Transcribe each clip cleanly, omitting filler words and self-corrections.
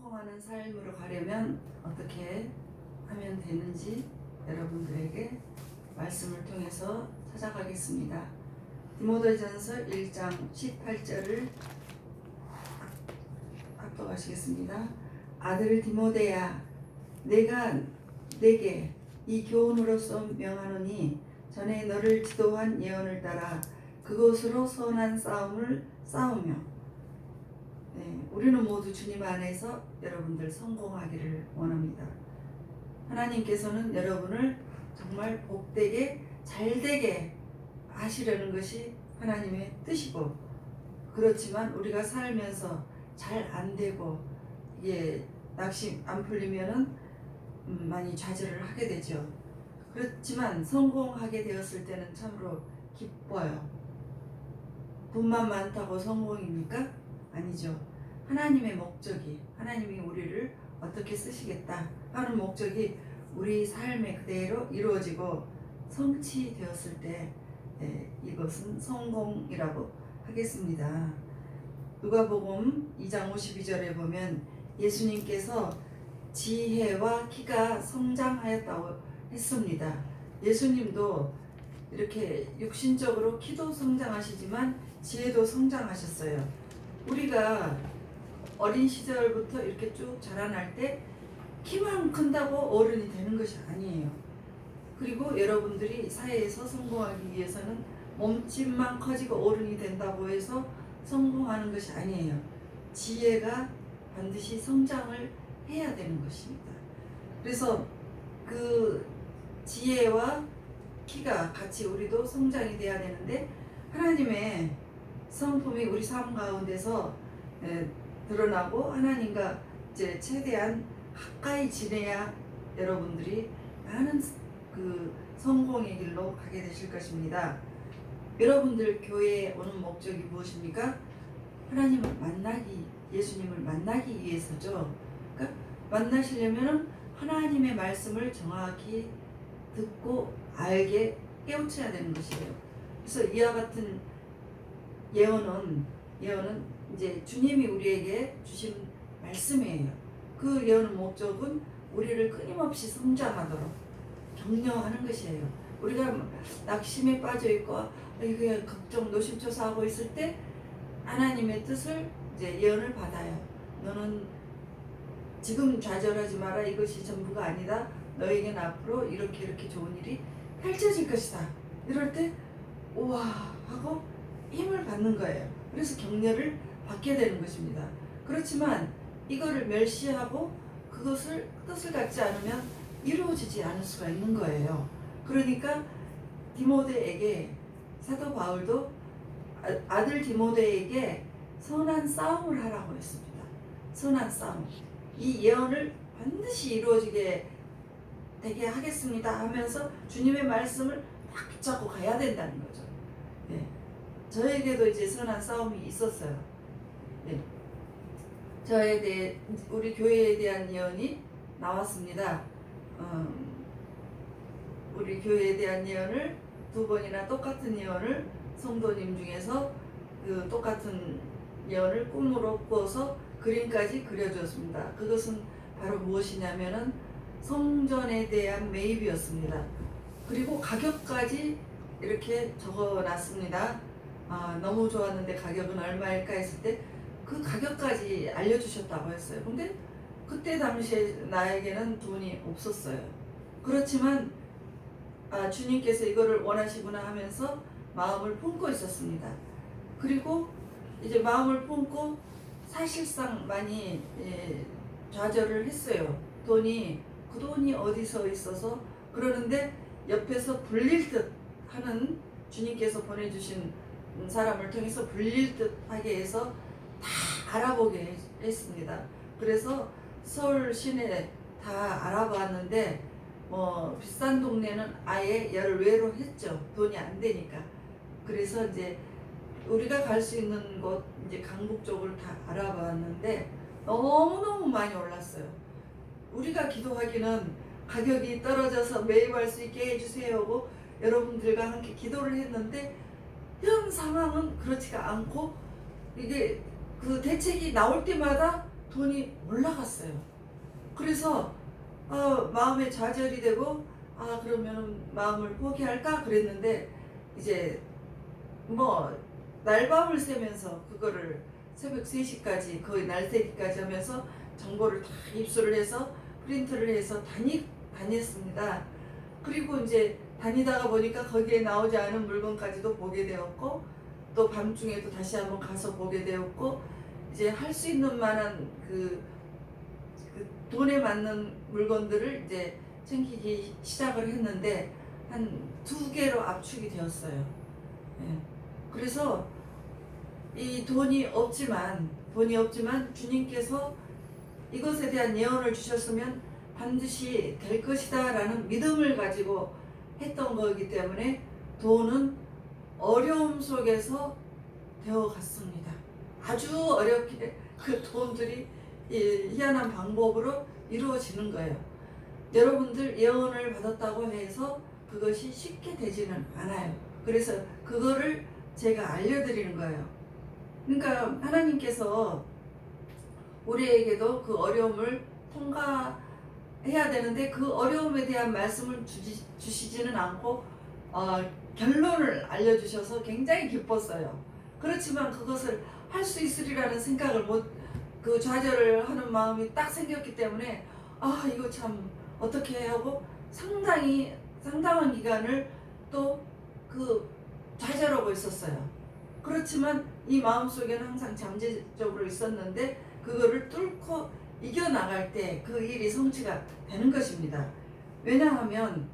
성공하는 삶으로 가려면 어떻게 하면 되는지 여러분들에게 말씀을 통해서 찾아가겠습니다. 디모데전서 1장 18절을 합독하시겠습니다. 아들 디모데야, 내가 내게 이 교훈으로서 명하노니 전에 너를 지도한 예언을 따라 그것으로 선한 싸움을 싸우며, 우리는 모두 주님 안에서 여러분들 성공하기를 원합니다. 하나님께서는 여러분을 정말 복되게 잘되게 하시려는 것이 하나님의 뜻이고, 그렇지만 우리가 살면서 잘 안되고 낙심 안 풀리면은 많이 좌절을 하게 되죠. 그렇지만 성공하게 되었을 때는 참으로 기뻐요. 돈만 많다고 성공입니까? 아니죠. 하나님의 목적이, 하나님이 우리를 어떻게 쓰시겠다 하는 목적이 우리 삶에 그대로 이루어지고 성취되었을 때 이것은 성공이라고 하겠습니다. 누가복음 2장 52절에 보면 예수님께서 지혜와 키가 성장하였다고 했습니다. 예수님도 이렇게 육신적으로 키도 성장하시지만 지혜도 성장하셨어요. 우리가 어린 시절부터 이렇게 쭉 자라날 때 키만 큰다고 어른이 되는 것이 아니에요. 그리고 여러분들이 사회에서 성공하기 위해서는 몸집만 커지고 어른이 된다고 해서 성공하는 것이 아니에요. 지혜가 반드시 성장을 해야 되는 것입니다. 그래서 그 지혜와 키가 같이 우리도 성장이 돼야 되는데, 하나님의 성품이 우리 삶 가운데서 드러나고 하나님과 이제 최대한 가까이 지내야 여러분들이 많은 그 성공의 길로 가게 되실 것입니다. 여러분들 교회에 오는 목적이 무엇입니까? 하나님을 만나기, 예수님을 만나기 위해서죠. 그러니까 만나시려면 하나님의 말씀을 정확히 듣고 알게 깨우쳐야 되는 것이에요. 그래서 이와 같은 예언은 이제 주님이 우리에게 주신 말씀이에요. 그 예언의 목적은 우리를 끊임없이 성장하도록 격려하는 것이에요. 우리가 낙심에 빠져 있고 이게 걱정 노심초사하고 있을 때 하나님의 뜻을 이제 예언을 받아요. 너는 지금 좌절하지 마라. 이것이 전부가 아니다. 너에게는 앞으로 이렇게 좋은 일이 펼쳐질 것이다. 이럴 때 우와 하고 힘을 받는 거예요. 그래서 격려를 받게 되는 것입니다. 그렇지만 이거를 멸시하고 그것을 뜻을 갖지 않으면 이루어지지 않을 수가 있는 거예요. 그러니까 디모데에게 사도 바울도 아들 디모데에게 선한 싸움을 하라고 했습니다. 선한 싸움. 이 예언을 반드시 이루어지게 되게 하겠습니다 하면서 주님의 말씀을 딱 붙잡고 가야 된다는 거죠. 저에게도 이제 선한 싸움이 있었어요. 저에 대해 우리 교회에 대한 예언이 나왔습니다. 우리 교회에 대한 예언을 2번이나 똑같은 예언을 성도님 중에서 그 똑같은 예언을 꿈으로 꾸어서 그림까지 그려주었습니다. 그것은 바로 무엇이냐면은 성전에 대한 매입이었습니다. 그리고 가격까지 이렇게 적어놨습니다. 너무 좋았는데 가격은 얼마일까 했을 때 그 가격까지 알려주셨다고 했어요. 근데 그때 당시에 나에게는 돈이 없었어요. 그렇지만 주님께서 이거를 원하시구나 하면서 마음을 품고 있었습니다. 그리고 이제 마음을 품고 사실상 많이 좌절을 했어요. 그 돈이 어디서 있어서 그러는데 옆에서 불릴 듯 하는, 주님께서 보내주신 사람을 통해서 불릴 듯 하게 해서 다 알아보게 했습니다. 그래서 서울 시내 다 알아봤는데 비싼 동네는 아예 열외로 했죠. 돈이 안 되니까. 그래서 이제 우리가 갈 수 있는 곳 이제 강북 쪽을 다 알아봤는데 너무너무 많이 올랐어요. 우리가 기도하기는 가격이 떨어져서 매입할 수 있게 해주세요 하고 여러분들과 함께 기도를 했는데, 현 상황은 그렇지가 않고 이게 그 대책이 나올 때마다 돈이 올라갔어요. 그래서 마음에 좌절이 되고 그러면 마음을 포기할까 그랬는데 이제 뭐 날밤을 새면서 그거를 새벽 3시까지 거의 날새기까지 하면서 정보를 다 입수를 해서 프린트를 해서 다녔습니다. 그리고 이제 다니다가 보니까 거기에 나오지 않은 물건까지도 보게 되었고 또 밤중에도 다시 한번 가서 보게 되었고 이제 할 수 있는 만한 그 돈에 맞는 물건들을 이제 챙기기 시작을 했는데 한 2개로 압축이 되었어요. 예. 그래서 이 돈이 없지만 주님께서 이것에 대한 예언을 주셨으면 반드시 될 것이다 라는 믿음을 가지고 했던 거기 때문에 돈은 어려움 속에서 되어갔습니다. 아주 어렵게 그 돈들이 희한한 방법으로 이루어지는 거예요. 여러분들 예언을 받았다고 해서 그것이 쉽게 되지는 않아요. 그래서 그거를 제가 알려드리는 거예요. 그러니까 하나님께서 우리에게도 그 어려움을 통과해야 되는데 그 어려움에 대한 말씀을 주시지는 않고 결론을 알려주셔서 굉장히 기뻤어요. 그렇지만 그것을 할 수 있으리라는 생각을 그 좌절을 하는 마음이 딱 생겼기 때문에 이거 참 어떻게 하고 상당한 기간을 또 그 좌절하고 있었어요. 그렇지만 이 마음속에는 항상 잠재적으로 있었는데 그거를 뚫고 이겨나갈 때 그 일이 성취가 되는 것입니다. 왜냐하면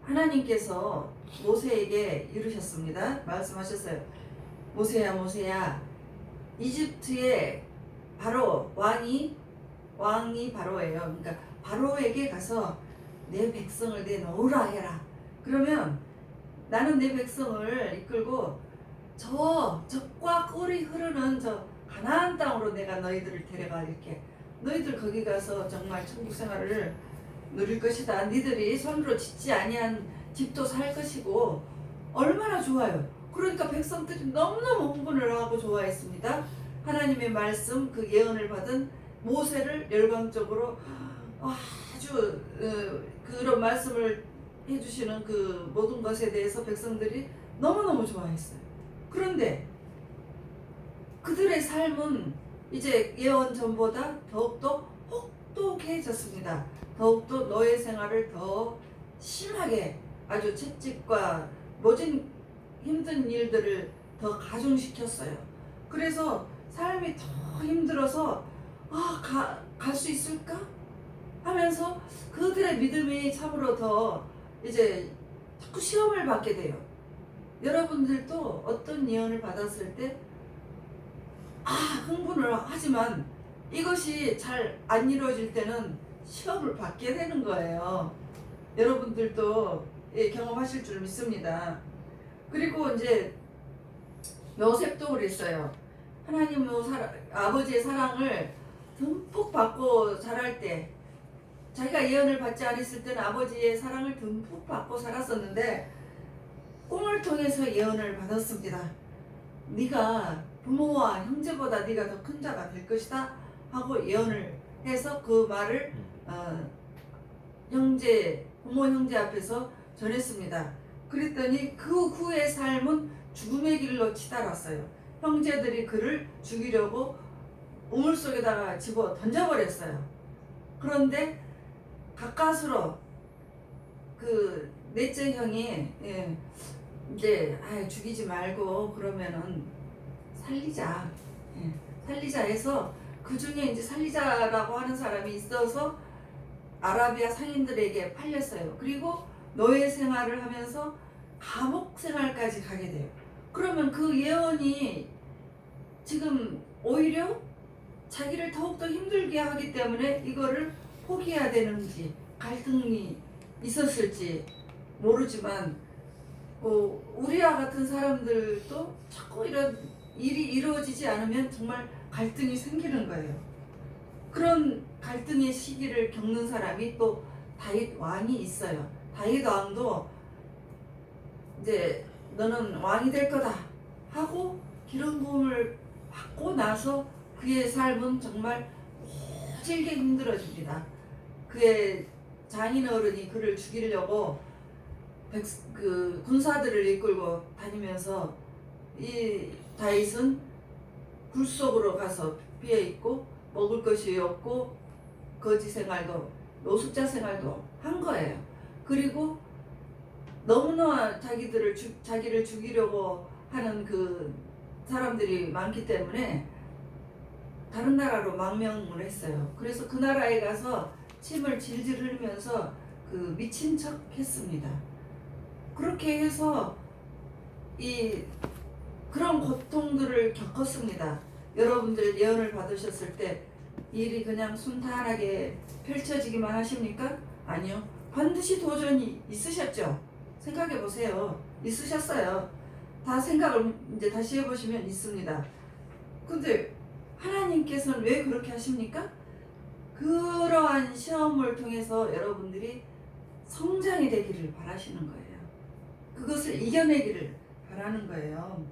하나님께서 모세에게 이르셨습니다. 말씀하셨어요. 모세야 이집트의 바로 왕이 바로예요. 그러니까 바로에게 가서 내 백성을 내놓으라 해라. 그러면 나는 내 백성을 이끌고 저 적과 꿀이 흐르는 저 가나안 땅으로 내가 너희들을 데려가 이렇게 너희들 거기 가서 정말 천국 생활을 누릴 것이다. 너희들이 손으로 짓지 아니한 집도 살 것이고 얼마나 좋아요. 그러니까 백성들이 너무너무 흥분을 하고 좋아했습니다. 하나님의 말씀 그 예언을 받은 모세를 열광적으로 아주 그런 말씀을 해주시는 그 모든 것에 대해서 백성들이 너무너무 좋아했어요. 그런데 그들의 삶은 이제 예언 전보다 더욱더 혹독해졌습니다. 더욱더 노예 생활을 더 심하게 아주 채찍과 모진 힘든 일들을 더 가중시켰어요. 그래서 삶이 더 힘들어서 갈 수 있을까? 하면서 그들의 믿음이 참으로 더 이제 자꾸 시험을 받게 돼요. 여러분들도 어떤 예언을 받았을 때 흥분을 하지만 이것이 잘 안 이루어질 때는 시험을 받게 되는 거예요. 여러분들도 경험하실 줄 믿습니다. 그리고 이제 요셉도 그랬어요. 하나님 아버지의 사랑을 듬뿍 받고 자랄 때 자기가 예언을 받지 않았을 때는 아버지의 사랑을 듬뿍 받고 살았었는데 꿈을 통해서 예언을 받았습니다. 네가 부모와 형제보다 네가 더 큰 자가 될 것이다 하고 예언을 해서 그 말을 부모 형제 앞에서 전했습니다. 그랬더니 그 후의 삶은 죽음의 길로 치달았어요. 형제들이 그를 죽이려고 우물 속에다가 집어 던져버렸어요. 그런데 가까스로 그 넷째 형이 이제 죽이지 말고 그러면은 살리자 해서 그 중에 이제 살리자라고 하는 사람이 있어서 아라비아 상인들에게 팔렸어요. 그리고 노예 생활을 하면서 감옥 생활까지 가게 돼요. 그러면 그 예언이 지금 오히려 자기를 더욱더 힘들게 하기 때문에 이거를 포기해야 되는지 갈등이 있었을지 모르지만 우리와 같은 사람들도 자꾸 이런 일이 이루어지지 않으면 정말 갈등이 생기는 거예요. 그런 갈등의 시기를 겪는 사람이 또 다윗 왕이 있어요. 다윗 왕도 이제 너는 왕이 될 거다 하고 기름 부음을 받고 나서 그의 삶은 정말 질게 힘들어집니다. 그의 장인 어른이 그를 죽이려고 그 군사들을 이끌고 다니면서 이 다윗은 굴 속으로 가서 피해 있고 먹을 것이 없고 거지 생활도 노숙자 생활도 한 거예요. 그리고 너무나 자기를 죽이려고 하는 그 사람들이 많기 때문에 다른 나라로 망명을 했어요. 그래서 그 나라에 가서 침을 질질 흘리면서 그 미친 척 했습니다. 그렇게 해서 그런 고통들을 겪었습니다. 여러분들 예언을 받으셨을 때 일이 그냥 순탄하게 펼쳐지기만 하십니까? 아니요. 반드시 도전이 있으셨죠? 생각해 보세요. 있으셨어요. 다 생각을 이제 다시 해보시면 있습니다. 근데 하나님께서는 왜 그렇게 하십니까? 그러한 시험을 통해서 여러분들이 성장이 되기를 바라시는 거예요. 그것을 이겨내기를 바라는 거예요.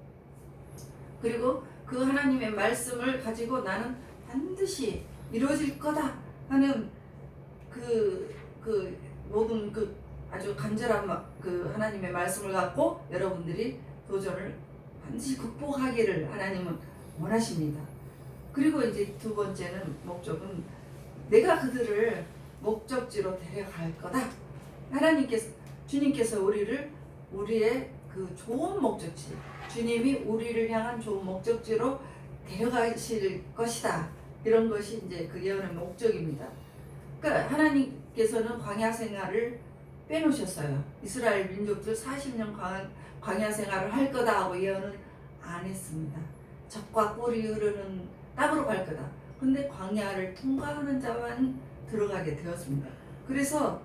그리고 그 하나님의 말씀을 가지고 나는 반드시 이루어질 거다 하는 그 모든 그 아주 간절한 그 하나님의 말씀을 갖고 여러분들이 도전을 반드시 극복하기를 하나님은 원하십니다. 그리고 이제 두 번째는 목적은 내가 그들을 목적지로 데려갈 거다. 주님께서 우리의 그 좋은 목적지, 주님이 우리를 향한 좋은 목적지로 데려가실 것이다. 이런 것이 이제 그 예언의 목적입니다. 그러니까 하나님께서는 광야 생활을 빼놓으셨어요. 이스라엘 민족들 40년 광야 생활을 할 거다 하고 예언은 안 했습니다. 젖과 꿀이 흐르는 땅으로 갈 거다. 근데 광야를 통과하는 자만 들어가게 되었습니다. 그래서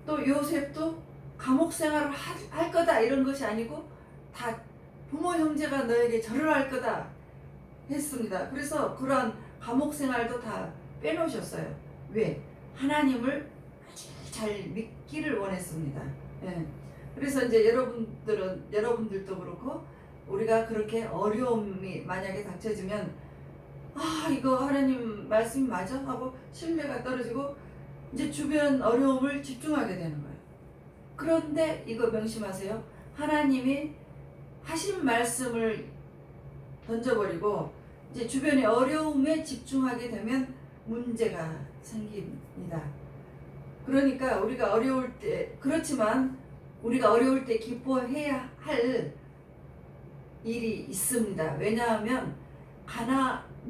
또 요셉도 감옥 생활을 할 거다 이런 것이 아니고 다 부모 형제가 너에게 절을 할 거다 했습니다. 그래서 그러한 감옥 생활도 다 빼놓으셨어요. 왜? 하나님을 아주 잘 믿기를 원했습니다. 예. 그래서 이제 여러분들도 그렇고 우리가 그렇게 어려움이 만약에 닥쳐지면 이거 하나님 말씀이 맞아? 하고 신뢰가 떨어지고 이제 주변 어려움을 집중하게 되는 거예요. 그런데 이거 명심하세요. 하나님이 하신 말씀을 던져버리고 이제 주변의 어려움에 집중하게 되면 문제가 생깁니다. 그러니까 우리가 어려울 때, 그렇지만 우리가 어려울 때 기뻐해야 할 일이 있습니다. 왜냐하면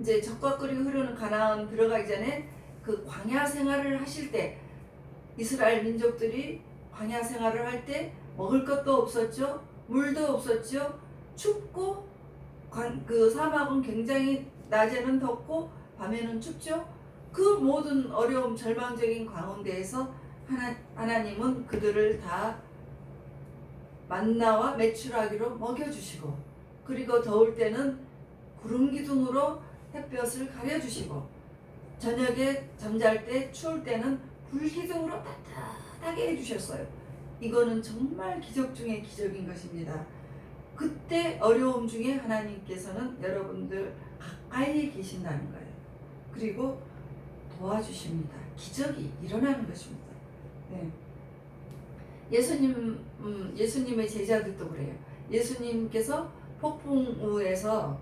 이제 젖과 꿀이 흐르는 가나안 들어가기 전에 그 광야 생활을 하실 때 이스라엘 민족들이 광야 생활을 할 때 먹을 것도 없었죠. 물도 없었죠. 춥고 그 사막은 굉장히 낮에는 덥고 밤에는 춥죠. 그 모든 어려움 절망적인 가운데에서 하나님은 그들을 다 만나와 메추라기로 먹여주시고 그리고 더울 때는 구름 기둥으로 햇볕을 가려주시고 저녁에 잠잘 때 추울 때는 불 기둥으로 따뜻하게 해주셨어요. 이거는 정말 기적 중의 기적인 것입니다. 그때 어려움 중에 하나님께서는 여러분들 가까이 계신다는 거예요. 그리고 도와주십니다. 기적이 일어나는 것입니다. 네. 예수님의 제자들도 그래요. 예수님께서 폭풍우에서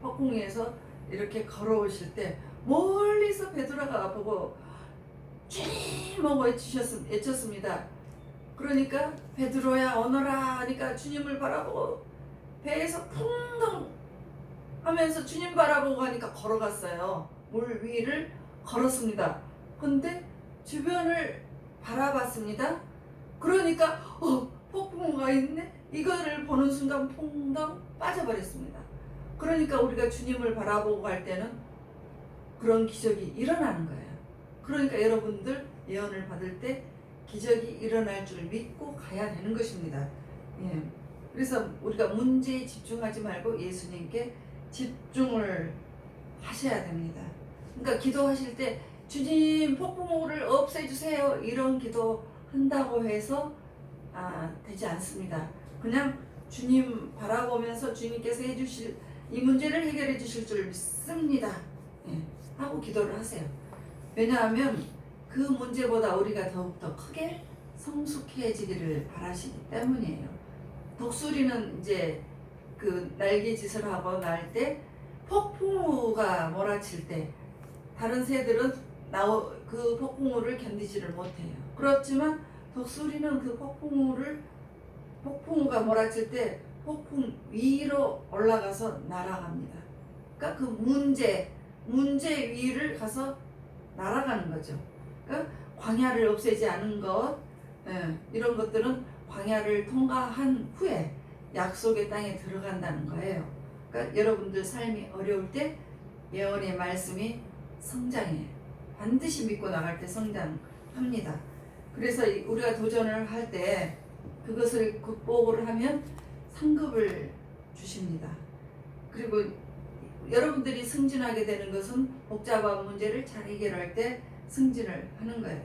이렇게 걸어오실 때 멀리서 베드로가 보고 주님 하고 외쳤습니다. 그러니까 베드로야 오너라 하니까 주님을 바라보고 배에서 풍덩 하면서 주님 바라보고 가니까 걸어갔어요. 물 위를 걸었습니다. 근데 주변을 바라봤습니다. 그러니까 폭풍우가 있네? 이거를 보는 순간 풍덩 빠져버렸습니다. 그러니까 우리가 주님을 바라보고 갈 때는 그런 기적이 일어나는 거예요. 그러니까 여러분들 예언을 받을 때 기적이 일어날 줄 믿고 가야 되는 것입니다. 예. 그래서 우리가 문제에 집중하지 말고 예수님께 집중을 하셔야 됩니다. 그러니까 기도하실 때 주님 폭풍우를 없애주세요 이런 기도 한다고 해서 되지 않습니다. 그냥 주님 바라보면서 주님께서 해주실 이 문제를 해결해 주실 줄 믿습니다. 예, 하고 기도를 하세요. 왜냐하면 그 문제보다 우리가 더욱더 크게 성숙해지기를 바라시기 때문이에요. 독수리는 이제 그 날개짓을 하고 날 때 폭풍우가 몰아칠 때 다른 새들은 그 폭풍우를 견디지를 못해요. 그렇지만 독수리는 그 폭풍우가 몰아칠 때 폭풍 위로 올라가서 날아갑니다. 그러니까 그 문제 위를 가서 날아가는 거죠. 그러니까 광야를 없애지 않은 것, 이런 것들은 광야를 통과한 후에 약속의 땅에 들어간다는 거예요. 그러니까 여러분들 삶이 어려울 때 예언의 말씀이 성장해요. 반드시 믿고 나갈 때 성장합니다. 그래서 우리가 도전을 할 때 그것을 극복을 하면 상급을 주십니다. 그리고 여러분들이 승진하게 되는 것은 복잡한 문제를 잘 해결할 때 승진을 하는 거예요.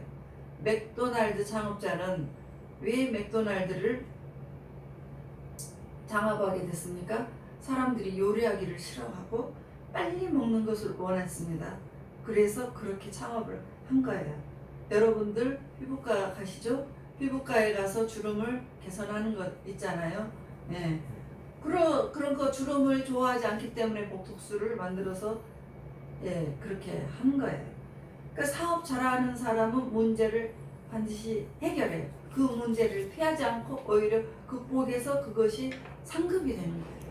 맥도날드 창업자는 왜 맥도날드를 창업하게 됐습니까? 사람들이 요리하기를 싫어하고 빨리 먹는 것을 원했습니다. 그래서 그렇게 창업을 한 거예요. 여러분들 피부과 가시죠? 피부과에 가서 주름을 개선하는 것 있잖아요. 네. 그런 거 주름을 좋아하지 않기 때문에 보톡스를 만들어서 그렇게 한 거예요. 그러니까 사업 잘하는 사람은 문제를 반드시 해결해요. 그 문제를 피하지 않고 오히려 극복해서 그것이 상급이 되는 거예요.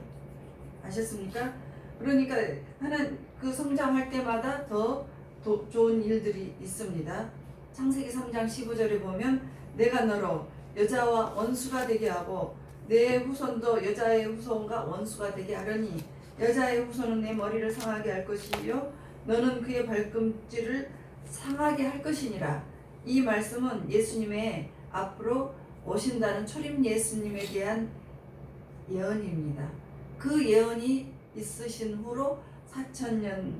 아셨습니까? 그러니까 하는 그 성장할 때마다 더 좋은 일들이 있습니다. 창세기 3장 15절에 보면 내가 너로 여자와 원수가 되게 하고 내 후손도 여자의 후손과 원수가 되게 하려니 여자의 후손은 내 머리를 상하게 할 것이요 너는 그의 발꿈치를 상하게 할 것이니라. 이 말씀은 예수님의 앞으로 오신다는 초림 예수님에 대한 예언입니다. 그 예언이 있으신 후로 4000년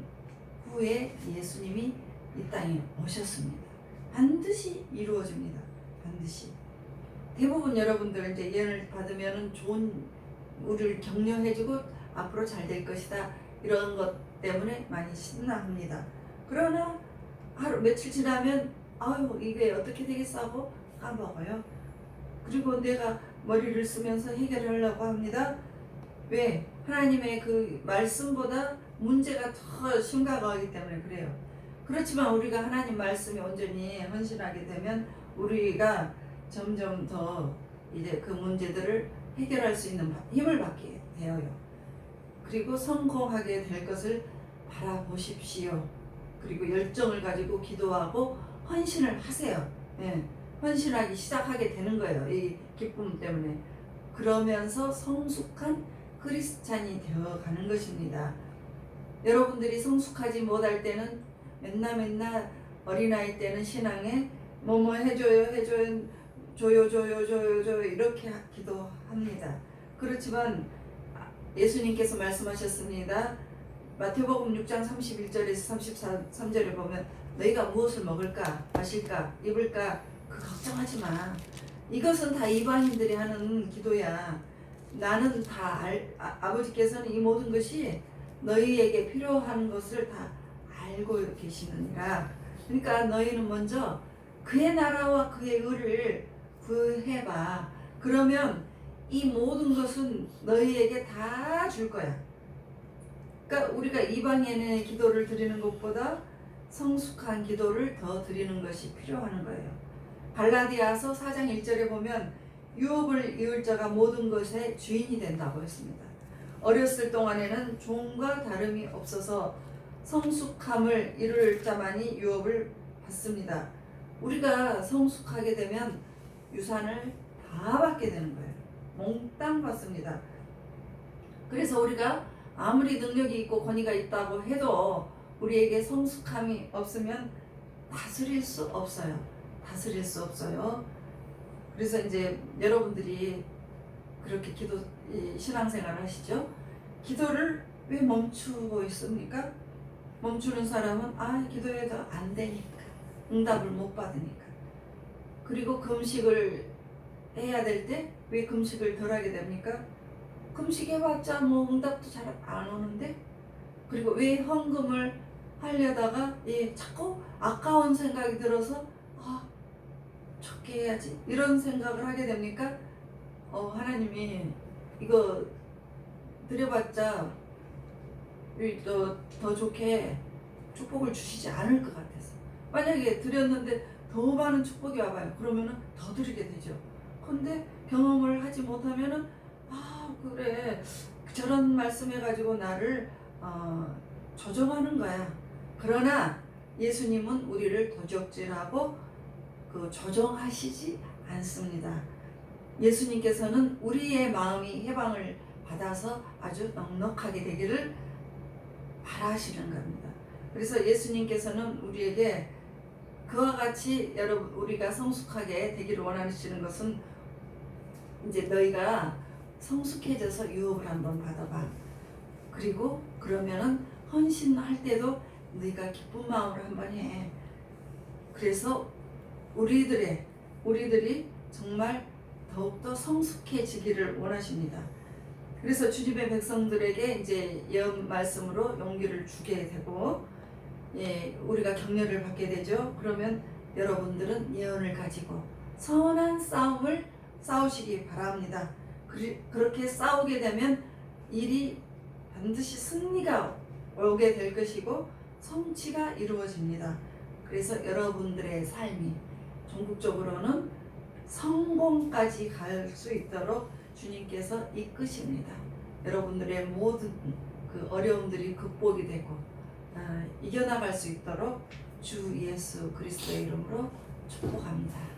후에 예수님이 이 땅에 오셨습니다. 반드시 이루어집니다. 반드시. 대부분 여러분들 이제 예언을 받으면 좋은 우리를 격려해주고 앞으로 잘 될 것이다 이런 것 때문에 많이 신나합니다. 그러나 하루 며칠 지나면 아유 이게 어떻게 되겠어 하고 까먹어요. 그리고 내가 머리를 쓰면서 해결하려고 합니다. 왜? 하나님의 그 말씀보다 문제가 더 심각하기 때문에 그래요. 그렇지만 우리가 하나님 말씀에 온전히 헌신하게 되면 우리가 점점 더 이제 그 문제들을 해결할 수 있는 힘을 받게 되어요. 그리고 성공하게 될 것을 바라보십시오. 그리고 열정을 가지고 기도하고 헌신을 하세요. 헌신하기 시작하게 되는 거예요. 이 기쁨 때문에. 그러면서 성숙한 크리스찬이 되어가는 것입니다. 여러분들이 성숙하지 못할 때는 맨날 어린아이 때는 신앙에 뭐뭐 해줘요 줘요 이렇게 기도합니다. 그렇지만 예수님께서 말씀하셨습니다. 마태복음 6장 31절에서 33절에 보면 너희가 무엇을 먹을까 마실까 입을까 그 걱정하지 마. 이것은 다 이방인들이 하는 기도야. 나는 다 아버지께서는 이 모든 것이 너희에게 필요한 것을 다 알고 계시느니라. 그러니까 너희는 먼저 그의 나라와 그의 의를 구해봐. 그러면 이 모든 것은 너희에게 다 줄 거야. 그러니까 우리가 이방인의 기도를 드리는 것보다 성숙한 기도를 더 드리는 것이 필요한 거예요. 갈라디아서 4장 1절에 보면 유업을 이을 자가 모든 것의 주인이 된다고 했습니다. 어렸을 동안에는 종과 다름이 없어서 성숙함을 이룰 자만이 유업을 받습니다. 우리가 성숙하게 되면 유산을 다 받게 되는 거예요. 몽땅 받습니다. 그래서 우리가 아무리 능력이 있고 권위가 있다고 해도 우리에게 성숙함이 없으면 다스릴 수 없어요. 다스릴 수 없어요. 그래서 이제 여러분들이 그렇게 신앙생활 하시죠? 기도를 왜 멈추고 있습니까? 멈추는 사람은 기도해도 안 되니까, 응답을 못 받으니까. 그리고 금식을 해야 될 때 왜 금식을 덜 하게 됩니까? 금식해봤자 뭐 응답도 잘 안 오는데. 그리고 왜 헌금을 하려다가 자꾸 아까운 생각이 들어서 적게 해야지 이런 생각을 하게 됩니까? 하나님이 이거 드려봤자 더 좋게 축복을 주시지 않을 것 같아서, 만약에 드렸는데 더 많은 축복이 와봐요. 그러면은 더 드리게 되죠. 근데 경험을 하지 못하면은 그래 저런 말씀해가지고 나를 조정하는 거야. 그러나 예수님은 우리를 도적질하고 조정하시지 않습니다. 예수님께서는 우리의 마음이 해방을 받아서 아주 넉넉하게 되기를 바라시는 겁니다. 그래서 예수님께서는 우리에게 그와 같이 여러분 우리가 성숙하게 되기를 원하시는 것은, 이제 너희가 성숙해져서 유업을 한번 받아봐. 그리고 그러면은 헌신할 때도 너희가 기쁜 마음으로 한번 해. 그래서 우리들이 정말 더욱더 성숙해지기를 원하십니다. 그래서 주님의 백성들에게 이제 예언 말씀으로 용기를 주게 되고, 우리가 격려를 받게 되죠. 그러면 여러분들은 예언을 가지고 선한 싸움을 싸우시기 바랍니다. 그렇게 싸우게 되면 일이 반드시 승리가 오게 될 것이고 성취가 이루어집니다. 그래서 여러분들의 삶이 전국적으로는 성공까지 갈 수 있도록 주님께서 이끄십니다. 여러분들의 모든 그 어려움들이 극복이 되고 이겨나갈 수 있도록 주 예수 그리스도의 이름으로 축복합니다.